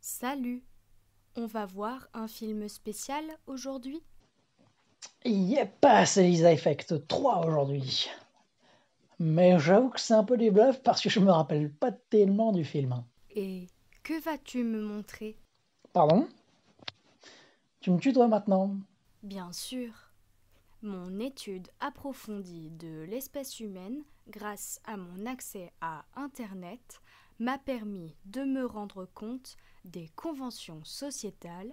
Salut, on va voir un film spécial aujourd'hui? Yep, c'est Lisa Effect 3 aujourd'hui. Mais j'avoue que c'est un peu des bluffs parce que je me rappelle pas tellement du film. Et que vas-tu me montrer? Pardon? Tu me tutoies maintenant? Bien sûr, mon étude approfondie de l'espèce humaine grâce à mon accès à Internet m'a permis de me rendre compte des conventions sociétales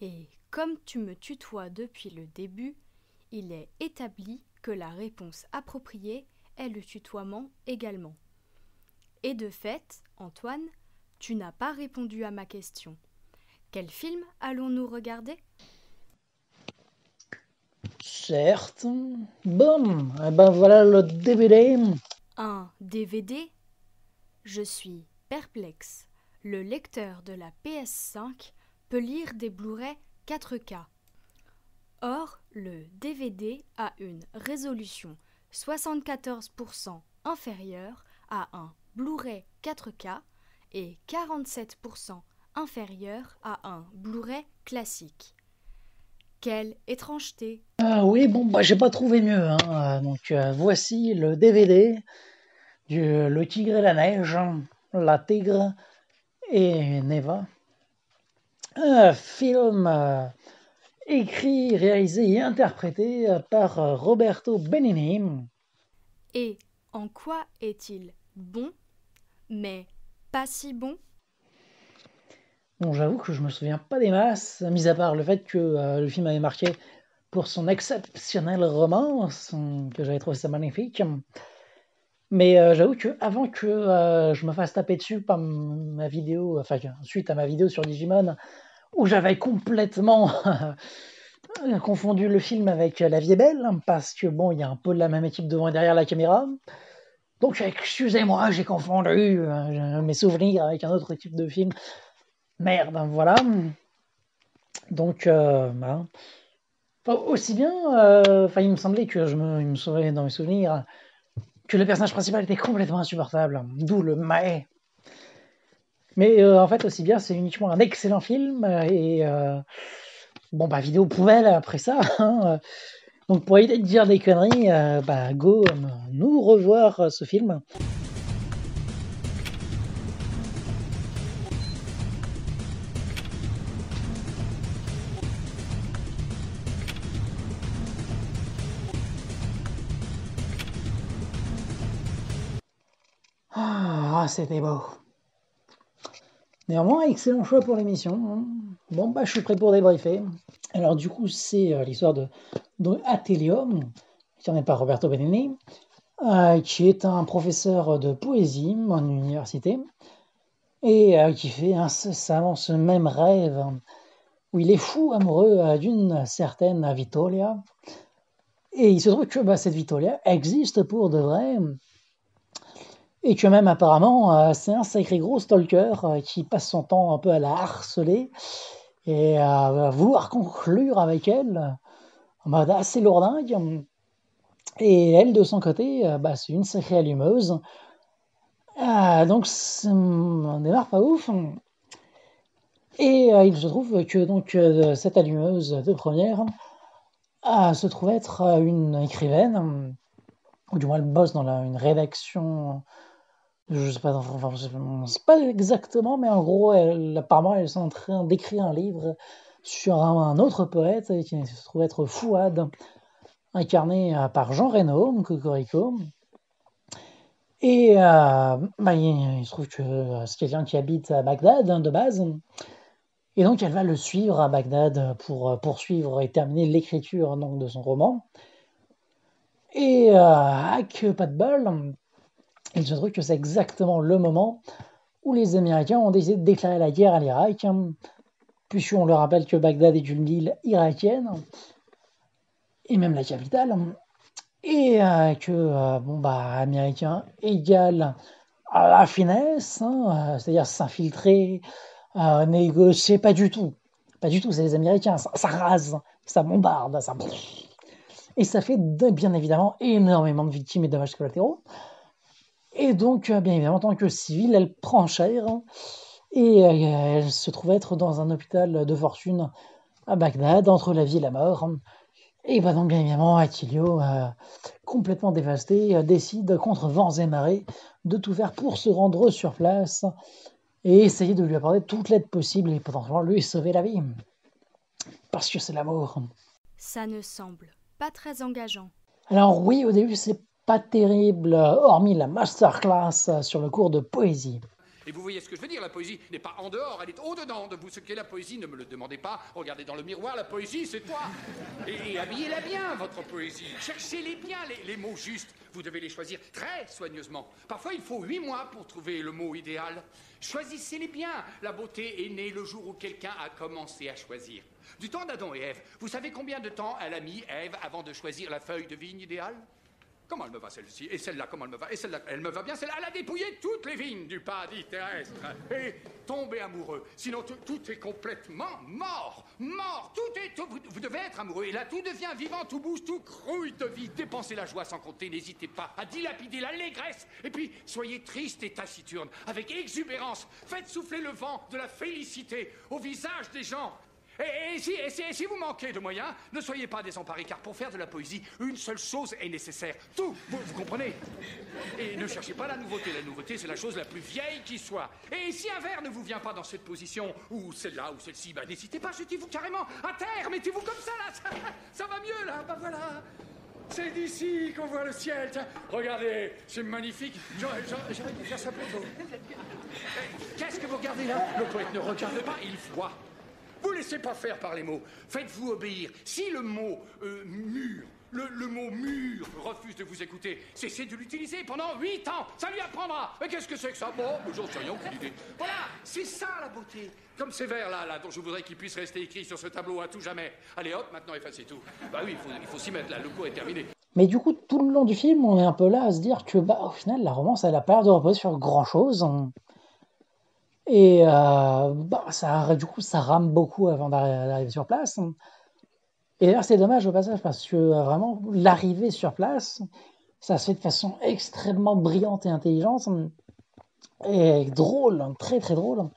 et comme tu me tutoies depuis le début, il est établi que la réponse appropriée est le tutoiement également. Et de fait, Antoine, tu n'as pas répondu à ma question. Quel film allons-nous regarder? Certes. Bon, eh ben voilà le DVD. Un DVD? Je suis perplexe. Le lecteur de la PS5 peut lire des Blu-ray 4K. Or, le DVD a une résolution 74% inférieure à un Blu-ray 4K et 47% inférieure à un Blu-ray classique. Quelle étrangeté! Ah oui, bon, bah j'ai pas trouvé mieux, hein. Donc voici le DVD du Le Tigre et la Neige, La Tigre et Neva. Un film écrit, réalisé et interprété par Roberto Benigni. Et en quoi est-il bon, mais pas si bon? Bon, j'avoue que je me souviens pas des masses, mis à part le fait que le film m'avait marqué pour son exceptionnelle romance, que j'avais trouvé ça magnifique. Mais j'avoue que avant que je me fasse taper dessus par ma vidéo, enfin suite à ma vidéo sur Digimon, où j'avais complètement confondu le film avec La Vie est belle, parce que bon, il y a un peu de la même équipe devant et derrière la caméra. Donc excusez-moi, j'ai confondu mes souvenirs avec un autre type de film. Merde, voilà. Donc, voilà. Enfin, aussi bien, il me semblait que il me souvenait dans mes souvenirs que le personnage principal était complètement insupportable, d'où le Mae. Mais en fait, aussi bien, c'est uniquement un excellent film et bon, bah, vidéo poubelle après ça. Hein. Donc, pour éviter de dire des conneries, bah, go nous revoir ce film. Ah, c'était beau. Néanmoins, excellent choix pour l'émission. Hein. Bon, bah, je suis prêt pour débriefer. Alors, du coup, c'est l'histoire de Atelium, qui en est par Roberto Benigni, qui est un professeur de poésie en université et qui fait incessamment ce même rêve où il est fou amoureux d'une certaine Vittoria. Et il se trouve que bah, cette Vittoria existe pour de vrai et que même apparemment c'est un sacré gros stalker qui passe son temps un peu à la harceler et à vouloir conclure avec elle en mode assez lourdingue. Et elle, de son côté, bah, c'est une sacrée allumeuse. Donc, on démarre pas ouf. Et il se trouve que donc cette allumeuse de première se trouve être une écrivaine, ou du moins elle bosse dans une rédaction, je sais pas, enfin, c'est pas exactement, mais en gros, apparemment, elle est en train d'écrire un livre sur un autre poète qui se trouve être Fouad, incarné par Jean Reno, Cocorico. Et bah, il se trouve que c'est quelqu'un qui habite à Bagdad de base. Et donc elle va le suivre à Bagdad pour poursuivre et terminer l'écriture donc, de son roman. Et hack, pas de bol, il se trouve que c'est exactement le moment où les Américains ont décidé de déclarer la guerre à l'Irak, puisqu'on le rappelle que Bagdad est une ville irakienne, et même la capitale, et que, bon, bah, américain égale à la finesse, hein, c'est-à-dire s'infiltrer, négocier, pas du tout. Pas du tout, c'est les Américains, ça rase, ça bombarde, ça... Et ça fait bien évidemment énormément de victimes et de dommages collatéraux. Et donc, bien évidemment, en tant que civile, elle prend cher. Et elle se trouve être dans un hôpital de fortune à Bagdad, entre la vie et la mort. Et bah donc bien évidemment, Attilio, complètement dévasté, décide contre vents et marées de tout faire pour se rendre sur place et essayer de lui apporter toute l'aide possible et potentiellement lui sauver la vie. Parce que c'est l'amour. Ça ne semble pas très engageant. Alors oui, au début, c'est pas terrible, hormis la masterclass sur le cours de poésie. Et vous voyez ce que je veux dire, la poésie n'est pas en dehors, elle est au-dedans de vous. Ce qu'est la poésie, ne me le demandez pas. Regardez dans le miroir, la poésie, c'est toi. Et habillez-la bien, votre poésie. Cherchez-les bien, les mots justes. Vous devez les choisir très soigneusement. Parfois, il faut 8 mois pour trouver le mot idéal. Choisissez-les bien. La beauté est née le jour où quelqu'un a commencé à choisir. Du temps d'Adam et Ève. Vous savez combien de temps elle a mis, Ève, avant de choisir la feuille de vigne idéale? Comment elle me va, celle-ci? Et celle-là, comment elle me va? Et celle-là, elle me va bien, celle-là. Elle a dépouillé toutes les vignes du paradis terrestre. Et tombé amoureux. Sinon, tout est complètement mort. Mort. Vous devez être amoureux. Et là, tout devient vivant, tout bouge, tout crouille de vie. Dépensez la joie sans compter. N'hésitez pas à dilapider l'allégresse. Et puis, soyez triste et taciturne. Avec exubérance. Faites souffler le vent de la félicité au visage des gens. Et si vous manquez de moyens, ne soyez pas désemparés, car pour faire de la poésie, une seule chose est nécessaire. Tout, vous comprenez? Et ne cherchez pas la nouveauté. La nouveauté, c'est la chose la plus vieille qui soit. Et si un vers ne vous vient pas dans cette position, ou celle-là, ou celle-ci, bah n'hésitez pas, jetez-vous carrément à terre, mettez-vous comme ça, là. Ça va mieux, là, bah voilà. C'est d'ici qu'on voit le ciel. Tiens, regardez, c'est magnifique. J'aurais dû faire ça plus tôt. Qu'est-ce que vous regardez là? Le poète ne regarde pas, il voit. Vous laissez pas faire par les mots. Faites-vous obéir. Si le mot mûr, le mot mûr refuse de vous écouter, cessez de l'utiliser pendant 8 ans. Ça lui apprendra. Mais qu'est-ce que c'est que ça? Bon, j'en sais rien, aucune idée. Voilà, c'est ça la beauté. Comme ces vers-là, dont je voudrais qu'ils puissent rester écrits sur ce tableau à tout jamais. Allez hop, maintenant effacez tout. Bah oui, il faut s'y mettre là, le cours est terminé. Mais du coup, tout le long du film, on est un peu là à se dire que, bah, au final, la romance, elle a pas l'air de reposer sur grand-chose. Et bah, du coup, ça rame beaucoup avant d'arriver sur place. Et d'ailleurs, c'est dommage au passage parce que vraiment, l'arrivée sur place, ça se fait de façon extrêmement brillante et intelligente et drôle, très très drôle.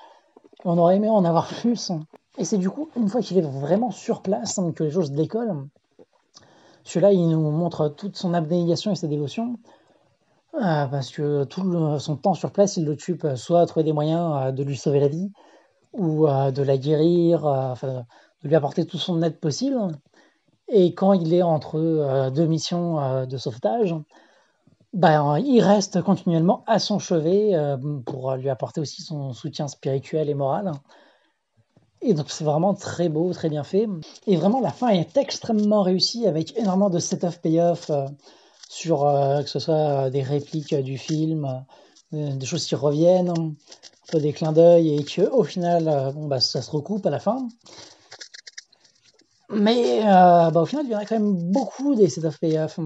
Et on aurait aimé en avoir plus. Et c'est du coup, une fois qu'il est vraiment sur place, que les choses décollent. Celui-là, il nous montre toute son abnégation et sa dévotion. Parce que son temps sur place, il l'occupe soit à trouver des moyens de lui sauver la vie, ou de la guérir, enfin, de lui apporter toute son aide possible. Et quand il est entre deux missions de sauvetage, ben, il reste continuellement à son chevet pour lui apporter aussi son soutien spirituel et moral. Et donc c'est vraiment très beau, très bien fait. Et vraiment, la fin est extrêmement réussie avec énormément de set-off payoff sur que ce soit des répliques du film, des choses qui reviennent, un peu des clins d'œil et qu'au final, bon, bah, ça se recoupe à la fin. Mais bah, au final, il y en a quand même beaucoup des set-up payoff.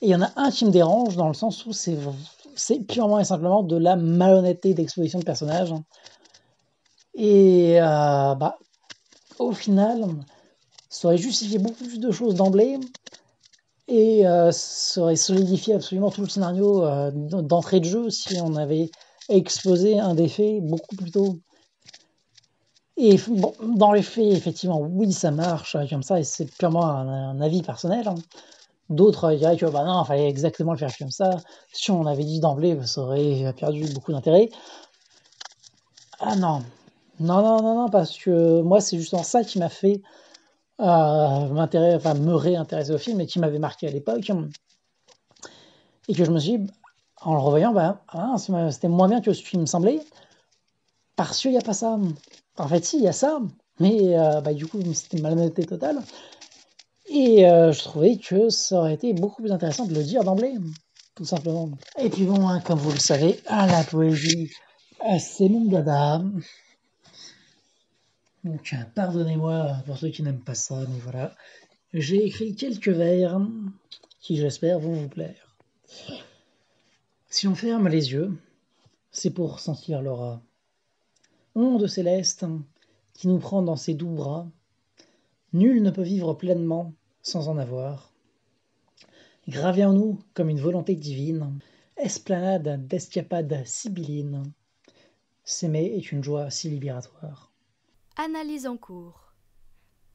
Et il y en a un qui me dérange dans le sens où c'est purement et simplement de la malhonnêteté d'exposition de personnages. Et bah, au final, ça aurait justifié beaucoup plus de choses d'emblée et ça aurait solidifié absolument tout le scénario d'entrée de jeu si on avait exposé un des faits beaucoup plus tôt. Et bon, dans les faits, effectivement, oui, ça marche comme ça, et c'est purement un avis personnel. D'autres diraient que bah non, il fallait exactement le faire comme ça. Si on avait dit d'emblée, ça aurait perdu beaucoup d'intérêt. Ah non. Non, parce que moi, c'est justement ça qui m'a fait me réintéresser au film et qui m'avait marqué à l'époque. Et que je me suis dit, en le revoyant, c'était moins bien que ce qui me semblait, parce qu'il n'y a pas ça. En fait, si, il y a ça, mais du coup, c'était une malhonnêteté totale. Et je trouvais que ça aurait été beaucoup plus intéressant de le dire d'emblée, tout simplement. Et puis bon, hein, comme vous le savez, la poésie, c'est mon dada. Donc pardonnez-moi pour ceux qui n'aiment pas ça, mais voilà. J'ai écrit quelques vers qui, j'espère, vont vous plaire. Si on ferme les yeux, c'est pour sentir l'aura. Onde céleste qui nous prend dans ses doux bras, nul ne peut vivre pleinement sans en avoir. Gravé en nous comme une volonté divine, esplanade d'escapades sibyllines. S'aimer est une joie si libératoire. Analyse en cours.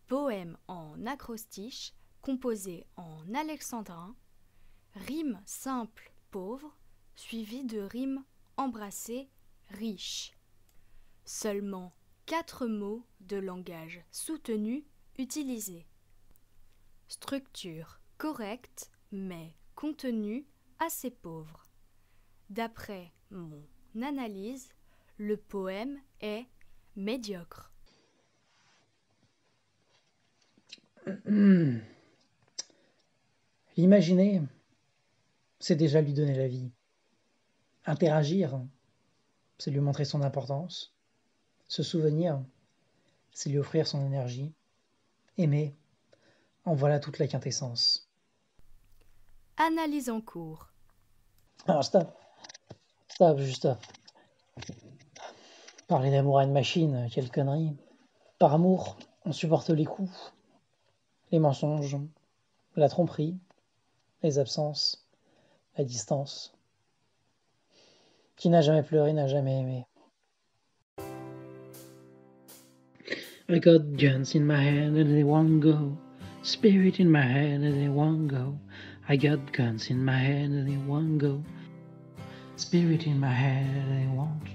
Poème en acrostiche, composé en alexandrin. Rime simple, pauvre, suivi de rimes embrassées, riches. Seulement 4 mots de langage soutenu utilisés. Structure correcte, mais contenu assez pauvre. D'après mon analyse, le poème est médiocre. L'imaginer, c'est déjà lui donner la vie. Interagir, c'est lui montrer son importance. Se souvenir, c'est lui offrir son énergie. Aimer, en voilà toute la quintessence. Analyse en cours. Alors stop, juste stop. Parler d'amour à une machine, quelle connerie. Par amour, on supporte les coups, les mensonges, la tromperie, les absences, la distance. Qui n'a jamais pleuré n'a jamais aimé. I got guns in my head and they won't go. Spirit in my head and they won't go. I got guns in my head and they won't go. Spirit in my head and they won't